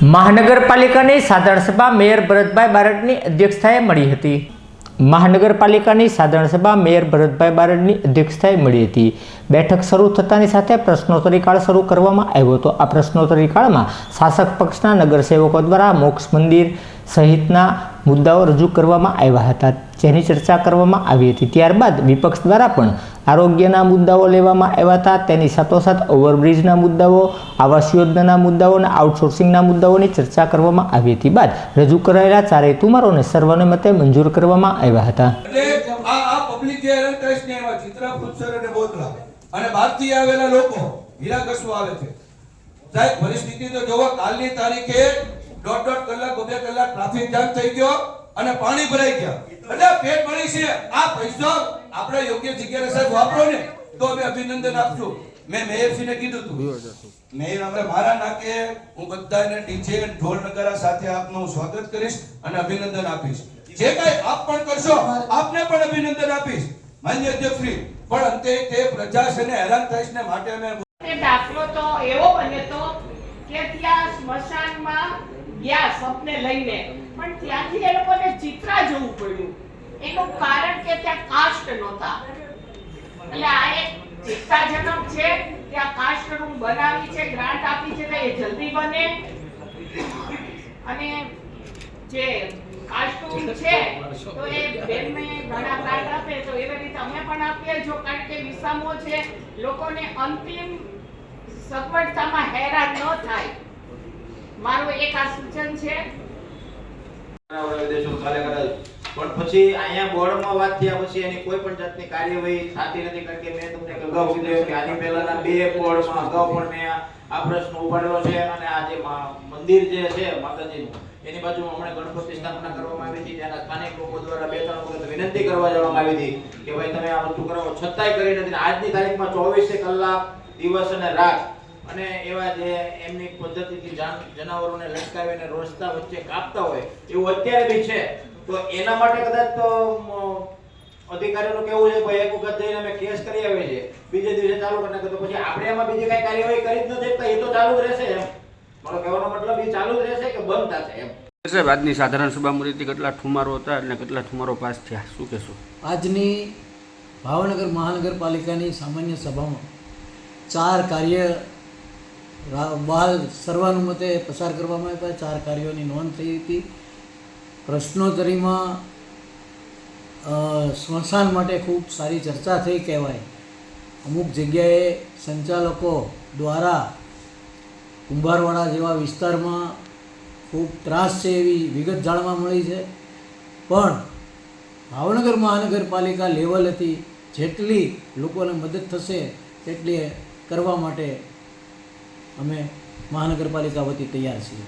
મહાનગરપાલિકાની સાધારણ સભા મેયર ભરતભાઈ બારડની અધ્યક્ષતાએ મળી હતી। મહાનગરપાલિકાની સાધારણ સભા મેયર ભરતભાઈ બારડની અધ્યક્ષતાએ મળી હતી। બેઠક શરૂ થતાની સાથે પ્રશ્નોત્તરી કાળ શરૂ કરવામાં આવ્યો હતો। આ પ્રશ્નોત્તરી કાળમાં શાસક પક્ષના નગરસેવકો દ્વારા મોક્ષ મંદિર સહિતના મુદ્દાઓ રજૂ કરવામાં આવ્યા હતા, જેની ચર્ચા કરવામાં આવી હતી। ત્યારબાદ વિપક્ષ દ્વારા પણ આરોગ્યના મુદ્દાઓ લેવામાં આવ્યા હતા। તેની સાથોસાથ ઓવરબ્રિજના મુદ્દાઓ, આવાસ યોજનાના મુદ્દાઓ અને આઉટસોર્સિંગના મુદ્દાઓની ચર્ચા કરવામાં આવી હતી। બાદ રજૂ કરાયેલા ચારેય તુમારોને સર્વાનુમતે મંજૂર કરવામાં આવ્યા હતા। પબ્લિક જે હેરાન ટ્રસ્ટ ને એવા ચિત્રા ફૂટસર અને બોતલા અને બહારથી આવેલા લોકો હીરાકસવા આવે છે। સાહેબ પરિસ્થિતિ તો જોવા, કાલની તારીખે દોઢ કલાક 2 કલાક ટ્રાફિક જામ થઈ ગયો અને પાણી ભરાઈ ગયા। એટલે પેટ પાણી છે। આ પૈસા આપણે યોગ્ય જગ્યાએ સાહેબ વાપરો ને તો અમે અભિનંદન આપશું। મેં મેયરશ્રીને કીધું હતું, મેયર આપણે મારા નાકે હું બધાને ડીજે ઢોલ નગારા સાથે આપનું સ્વાગત કરીશ અને અભિનંદન આપીશ। જે કઈ આપ પણ કરશો આપને પણ અભિનંદન આપીશ માન્ય અધ્યક્ષશ્રી। પણ અંતે તે પ્રજાજનને હેરાન થઈશ ને માટે અમે દાખલો તો એવો બને તો કે ત્યાં સ્મશાનમાં ગયા સપને લઈને, પણ ત્યાંથી એ લોકોને ચિત્રા જવું પડ્યું। એનું કારણ કે ત્યાં કાસ્ટ નહોતા। એટલે આ એક ચિંતાજનક છે। ત્યાં કાસ્ટ રૂમ બનાવી છે, ગ્રાન્ટ આપી છે, તો એ જલ્દી બને। અને જે કાસ્ટ રૂમ છે તો એ બેનને ઘણા ગ્રાન્ટ આપે તો એવી રીતે અમે પણ આપીએ જો, કારણ કે વિસામો છે લોકોને અંતિમ સગવડતામાં હેરાન ન થાય। મારું એક આ સૂચન છે। પણ પછી અહીંયા બોર્ડમાં વાત થયા પછી એની કોઈ પણ જાતની કાર્યવાહી થતી નથી, કારણ કે મેં તમને અગાઉ કીધું કે આની પહેલાના 2 બોર્ડમાં અગાઉ પણ મેં આ પ્રશ્ન ઉપાડ્યો છે। અને આ જે મંદિર જે છે માતાજીનું એની બાજુમાં હમણાં ગણપતિ સ્થાપના કરવામાં આવી હતી, ત્યાંના સ્થાનિક લોકો દ્વારા 2-3 વખત વિનંતી કરવા જવામાં આવી હતી કે ભાઈ તમે આ વસ્તુ કરો, છતાંય કરી નથી। આજની તારીખમાં 24 કલાક દિવસ અને રાત અને એવા જે એમની પદ્ધતિથી જનાવરોને લટકાવીને રસ્તા વચ્ચે કાપતા હોય એવું અત્યારે બી છે। તો એના માટે કદાચ તો અધિકારીઓનું કેવું છે ભાઈ એક વખત જઈને અમે કેસ કરી આવીએ છીએ, બીજે દિવસે ચાલુ કરી નાખે, તો પછી આપણે એમાં બીજી કઈ કાર્યવાહી કરી જ નથી શકતા। એ તો ચાલુ જ રહેશે એમ મારો કહેવાનો મતલબ, એ ચાલુ જ રહેશે કે બંધ થશે એમ। સાહેબ, આજની સાધારણ સભા મળીથી કેટલા ઠુમારો હતા અને કેટલા ઠુમારો પાસ થયા, શું કહેશો? આજની ભાવનગર મહાનગરપાલિકાની સામાન્ય સભામાં 4 કાર્ય બાલ સર્વાનુમતે પસાર કરવામાં આવ્યા। 4 કાર્યોની નોંધ થઈ હતી। પ્રશ્નોત્તરીમાં સ્મશાન માટે ખૂબ સારી ચર્ચા થઈ કહેવાય। અમુક જગ્યાએ સંચાલકો દ્વારા કુંભારવાડા જેવા વિસ્તારમાં ખૂબ ત્રાસ છે એવી વિગત જાણવા મળી છે। પણ ભાવનગર મહાનગરપાલિકા લેવલેથી જેટલી લોકોને મદદ થશે તેટલી કરવા માટે અમે મહાનગરપાલિકા વતી તૈયાર છીએ।